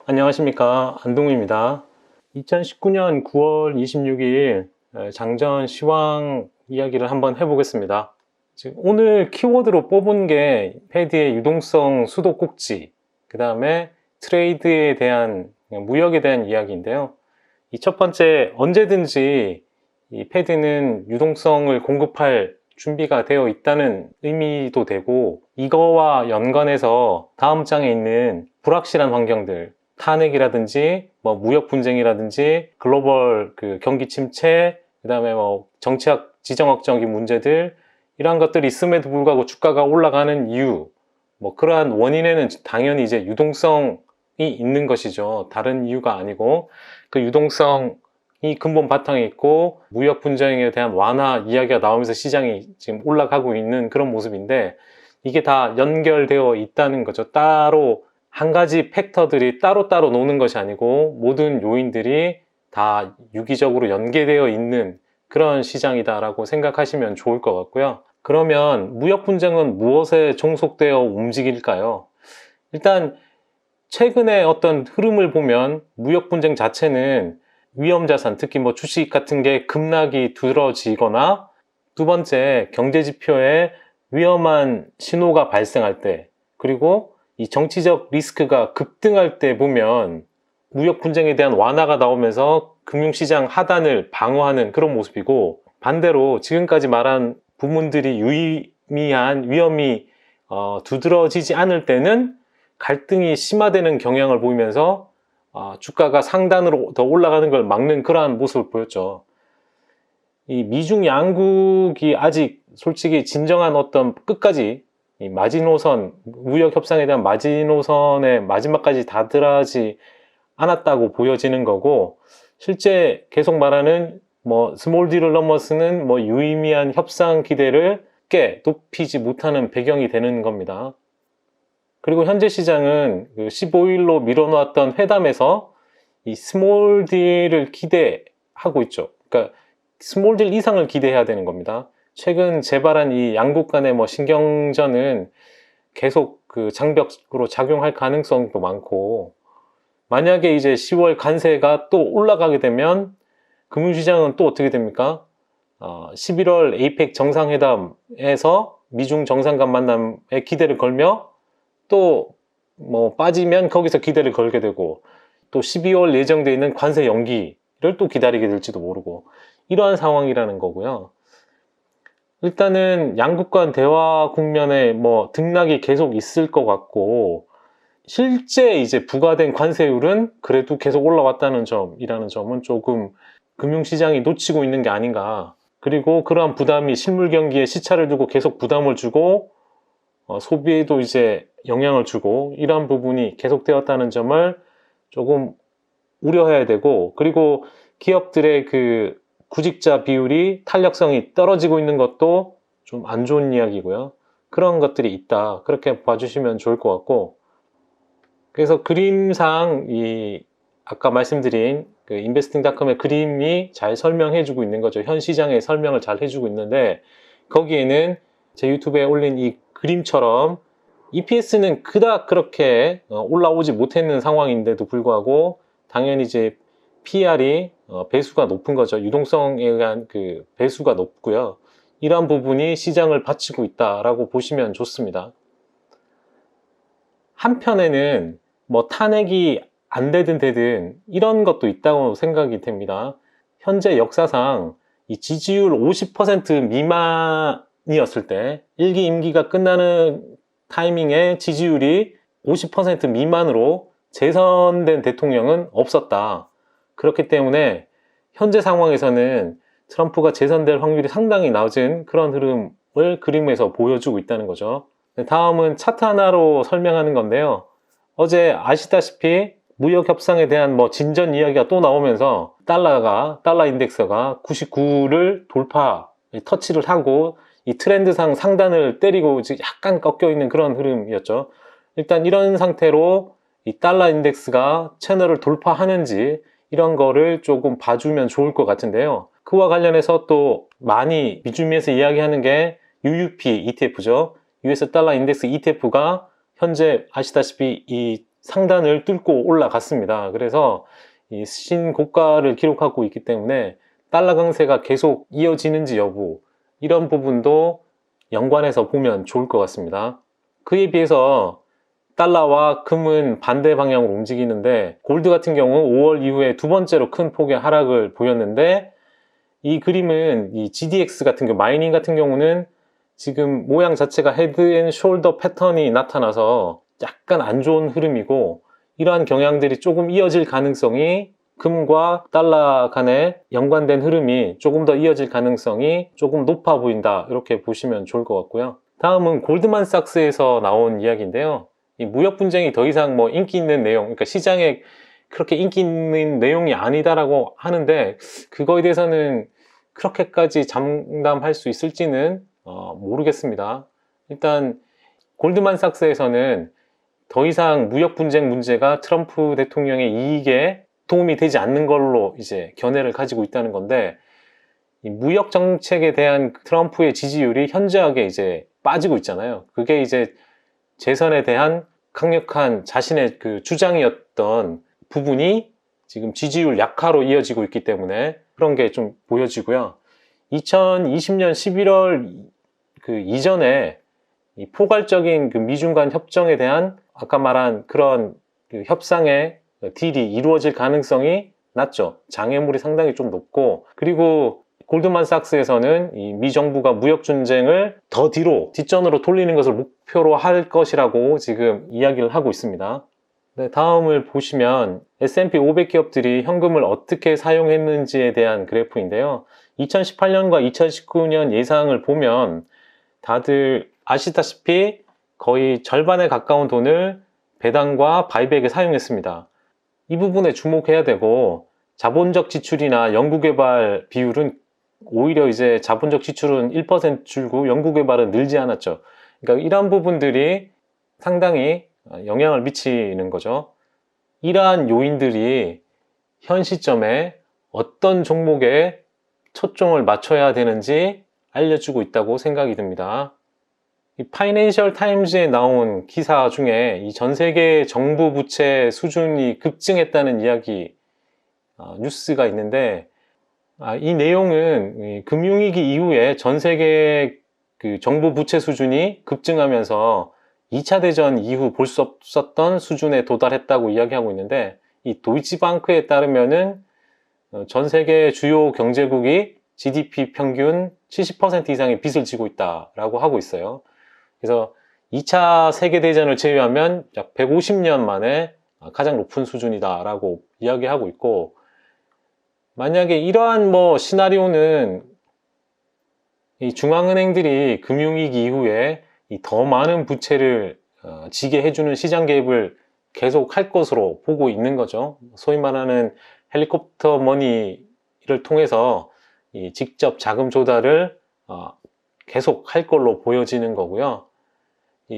안녕하십니까, 안동우입니다. 2019년 9월 26일 장전 시황 이야기를 한번 해보겠습니다. 지금 오늘 키워드로 뽑은 게 패드의 유동성 수도 꼭지, 그 다음에 트레이드에 대한, 무역에 대한 이야기인데요. 이 첫 번째, 언제든지 이 패드는 유동성을 공급할 준비가 되어 있다는 의미도 되고, 이거와 연관해서 다음 장에 있는 불확실한 환경들, 탄핵이라든지 뭐 무역 분쟁이라든지 글로벌 경기 침체, 그다음에 뭐 정치학 지정학적인 문제들, 이러한 것들이 있음에도 불구하고 주가가 올라가는 이유, 뭐 그러한 원인에는 당연히 이제 유동성이 있는 것이죠. 다른 이유가 아니고, 그 유동성이 근본 바탕에 있고 무역 분쟁에 대한 완화 이야기가 나오면서 시장이 지금 올라가고 있는 그런 모습인데, 이게 다 연결되어 있다는 거죠. 따로 한 가지 팩터들이 따로따로 노는 것이 아니고 모든 요인들이 다 유기적으로 연계되어 있는 그런 시장이다라고 생각하시면 좋을 것 같고요. 그러면 무역 분쟁은 무엇에 종속되어 움직일까요? 일단 최근에 어떤 흐름을 보면 무역 분쟁 자체는 위험 자산, 특히 뭐 주식 같은 게 급락이 두드러지거나, 두 번째, 경제 지표에 위험한 신호가 발생할 때, 그리고 이 정치적 리스크가 급등할 때 보면 무역 분쟁에 대한 완화가 나오면서 금융시장 하단을 방어하는 그런 모습이고, 반대로 지금까지 말한 부분들이 유의미한 위험이 두드러지지 않을 때는 갈등이 심화되는 경향을 보이면서 주가가 상단으로 더 올라가는 걸 막는 그러한 모습을 보였죠. 이 미중 양국이 아직 솔직히 진정한 어떤 끝까지 이 마지노선, 무역 협상에 대한 마지노선의 마지막까지 다들하지 않았다고 보여지는 거고, 실제 계속 말하는 뭐 스몰 딜을 넘어서는 뭐 유의미한 협상 기대를 꽤 높이지 못하는 배경이 되는 겁니다. 그리고 현재 시장은 15일로 미뤄놓았던 회담에서 이 스몰 딜을 기대하고 있죠. 그러니까 스몰 딜 이상을 기대해야 되는 겁니다. 최근 재발한 이 양국 간의 뭐 신경전은 계속 장벽으로 작용할 가능성도 많고, 만약에 이제 10월 관세가 또 올라가게 되면 금융시장은 또 어떻게 됩니까? 11월 에이펙 정상회담에서 미중 정상 간 만남에 기대를 걸며 또 뭐 빠지면 거기서 기대를 걸게 되고, 또 12월 예정되어 있는 관세 연기를 또 기다리게 될지도 모르고, 이러한 상황이라는 거고요. 일단은 양국 간 대화 국면에 뭐 등락이 계속 있을 것 같고, 실제 이제 부과된 관세율은 그래도 계속 올라왔다는 점이라는 점은 조금 금융시장이 놓치고 있는 게 아닌가. 그리고 그러한 부담이 실물 경기에 시차를 두고 계속 부담을 주고 소비에도 이제 영향을 주고, 이러한 부분이 계속되었다는 점을 조금 우려해야 되고, 그리고 기업들의 구직자 비율이 탄력성이 떨어지고 있는 것도 좀 안 좋은 이야기고요. 그런 것들이 있다, 그렇게 봐주시면 좋을 것 같고, 그래서 그림상 아까 말씀드린 인베스팅닷컴의 그림이 잘 설명해주고 있는 거죠. 현 시장의 설명을 잘 해주고 있는데, 거기에는 제 유튜브에 올린 이 그림처럼 EPS는 그닥 그렇게 올라오지 못했는 상황인데도 불구하고 당연히 이제 PR이 배수가 높은 거죠. 유동성에 의한 배수가 높고요. 이러한 부분이 시장을 받치고 있다라고 보시면 좋습니다. 한편에는 뭐 탄핵이 안 되든 되든 이런 것도 있다고 생각이 됩니다. 현재 역사상 이 지지율 50% 미만이었을 때, 1기 임기가 끝나는 타이밍에 지지율이 50% 미만으로 재선된 대통령은 없었다. 그렇기 때문에 현재 상황에서는 트럼프가 재선될 확률이 상당히 낮은 그런 흐름을 그림에서 보여주고 있다는 거죠. 다음은 차트 하나로 설명하는 건데요. 어제 아시다시피 무역 협상에 대한 뭐 진전 이야기가 또 나오면서 달러 인덱스가 99를 돌파, 터치를 하고 이 트렌드상 상단을 때리고 약간 꺾여 있는 그런 흐름이었죠. 일단 이런 상태로 이 달러 인덱스가 채널을 돌파하는지 이런 거를 조금 봐주면 좋을 것 같은데요. 그와 관련해서 또 많이 미주미에서 이야기하는 게 UUP ETF죠. US 달러 인덱스 ETF가 현재 아시다시피 이 상단을 뚫고 올라갔습니다. 그래서 이 신고가를 기록하고 있기 때문에 달러 강세가 계속 이어지는지 여부, 이런 부분도 연관해서 보면 좋을 것 같습니다. 그에 비해서 달러와 금은 반대 방향으로 움직이는데, 골드 같은 경우 5월 이후에 두 번째로 큰 폭의 하락을 보였는데, 이 그림은 이 GDX 같은 경우, 마이닝 같은 경우는 지금 모양 자체가 헤드 앤 숄더 패턴이 나타나서 약간 안 좋은 흐름이고, 이러한 경향들이 조금 이어질 가능성이, 금과 달러 간의 연관된 흐름이 조금 더 이어질 가능성이 조금 높아 보인다, 이렇게 보시면 좋을 것 같고요. 다음은 골드만삭스에서 나온 이야기인데요. 이 무역 분쟁이 더 이상 뭐 인기 있는 내용, 그러니까 시장에 그렇게 인기 있는 내용이 아니다라고 하는데, 그거에 대해서는 그렇게까지 장담할 수 있을지는 모르겠습니다. 일단 골드만삭스에서는 더 이상 무역 분쟁 문제가 트럼프 대통령의 이익에 도움이 되지 않는 걸로 이제 견해를 가지고 있다는 건데, 이 무역 정책에 대한 트럼프의 지지율이 현저하게 이제 빠지고 있잖아요. 그게 이제 재선에 대한 강력한 자신의 그 주장이었던 부분이 지금 지지율 약화로 이어지고 있기 때문에 그런 게 좀 보여지고요. 2020년 11월 그 이전에 이 포괄적인 그 미중 간 협정에 대한 아까 말한 그런 그 협상의 딜이 이루어질 가능성이 낮죠. 장애물이 상당히 좀 높고, 그리고 골드만삭스에서는 이 미 정부가 무역 전쟁을 더 뒤로 뒷전으로 돌리는 것을 목표로 할 것이라고 지금 이야기를 하고 있습니다. 네, 다음을 보시면 S&P 500 기업들이 현금을 어떻게 사용했는지에 대한 그래프인데요. 2018년과 2019년 예상을 보면 다들 아시다시피 거의 절반에 가까운 돈을 배당과 바이백에 사용했습니다. 이 부분에 주목해야 되고, 자본적 지출이나 연구개발 비율은 오히려 이제 자본적 지출은 1% 줄고 연구개발은 늘지 않았죠. 그러니까 이러한 부분들이 상당히 영향을 미치는 거죠. 이러한 요인들이 현 시점에 어떤 종목에 초점을 맞춰야 되는지 알려주고 있다고 생각이 듭니다. 이 파이낸셜 타임즈에 나온 기사 중에 이 전 세계 정부 부채 수준이 급증했다는 이야기 뉴스가 있는데, 이 내용은 금융위기 이후에 전 세계 그 정부 부채 수준이 급증하면서 2차 대전 이후 볼 수 없었던 수준에 도달했다고 이야기하고 있는데, 이 도이치방크에 따르면은 전 세계 주요 경제국이 GDP 평균 70% 이상의 빚을 지고 있다라고 하고 있어요. 그래서 2차 세계대전을 제외하면 약 150년 만에 가장 높은 수준이다라고 이야기하고 있고, 만약에 이러한 뭐 시나리오는 이 중앙은행들이 금융위기 이후에 이 더 많은 부채를 지게 해주는 시장 개입을 계속 할 것으로 보고 있는 거죠. 소위 말하는 헬리콥터 머니를 통해서 이 직접 자금 조달을 계속 할 걸로 보여지는 거고요.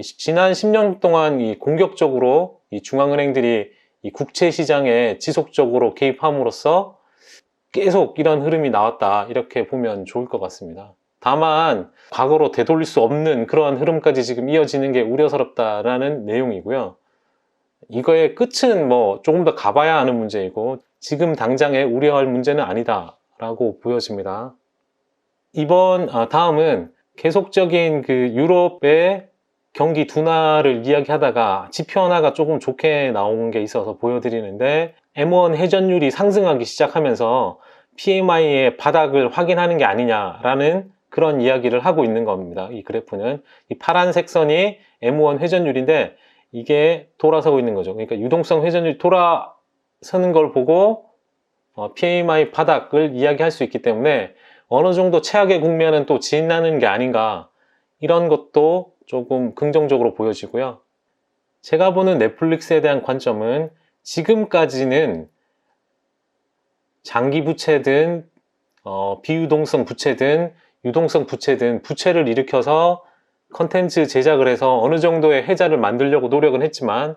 지난 10년 동안 이 공격적으로 이 중앙은행들이 이 국채 시장에 지속적으로 개입함으로써 계속 이런 흐름이 나왔다, 이렇게 보면 좋을 것 같습니다. 다만 과거로 되돌릴 수 없는 그러한 흐름까지 지금 이어지는 게 우려스럽다라는 내용이고요. 이거의 끝은 뭐 조금 더 가봐야 하는 문제이고, 지금 당장에 우려할 문제는 아니다라고 보여집니다. 다음은 계속적인 그 유럽의 경기 둔화를 이야기하다가 지표 하나가 조금 좋게 나온 게 있어서 보여드리는데, M1 회전율이 상승하기 시작하면서 PMI의 바닥을 확인하는 게 아니냐라는 그런 이야기를 하고 있는 겁니다. 이 그래프는 이 파란색 선이 M1 회전율인데 이게 돌아서고 있는 거죠. 그러니까 유동성 회전율이 돌아서는 걸 보고 PMI 바닥을 이야기할 수 있기 때문에 어느 정도 최악의 국면은 또 지나는 게 아닌가, 이런 것도 조금 긍정적으로 보여지고요. 제가 보는 넷플릭스에 대한 관점은 지금까지는 장기 부채든 비유동성 부채든 유동성 부채든 부채를 일으켜서 컨텐츠 제작을 해서 어느 정도의 해자를 만들려고 노력은 했지만,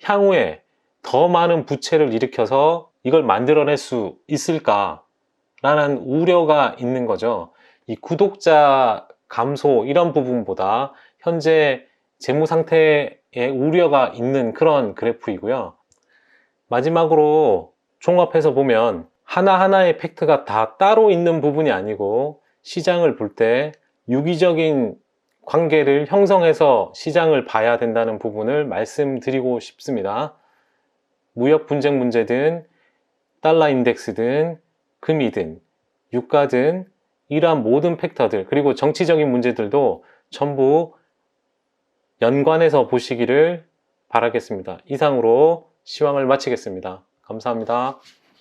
향후에 더 많은 부채를 일으켜서 이걸 만들어낼 수 있을까라는 우려가 있는 거죠. 이 구독자 감소 이런 부분보다 현재 재무 상태에 우려가 있는 그런 그래프이고요. 마지막으로 종합해서 보면 하나하나의 팩트가 다 따로 있는 부분이 아니고 시장을 볼 때 유기적인 관계를 형성해서 시장을 봐야 된다는 부분을 말씀드리고 싶습니다. 무역 분쟁 문제든 달러 인덱스든 금이든 유가든 이러한 모든 팩터들 그리고 정치적인 문제들도 전부 연관해서 보시기를 바라겠습니다. 이상으로 시황을 마치겠습니다. 감사합니다.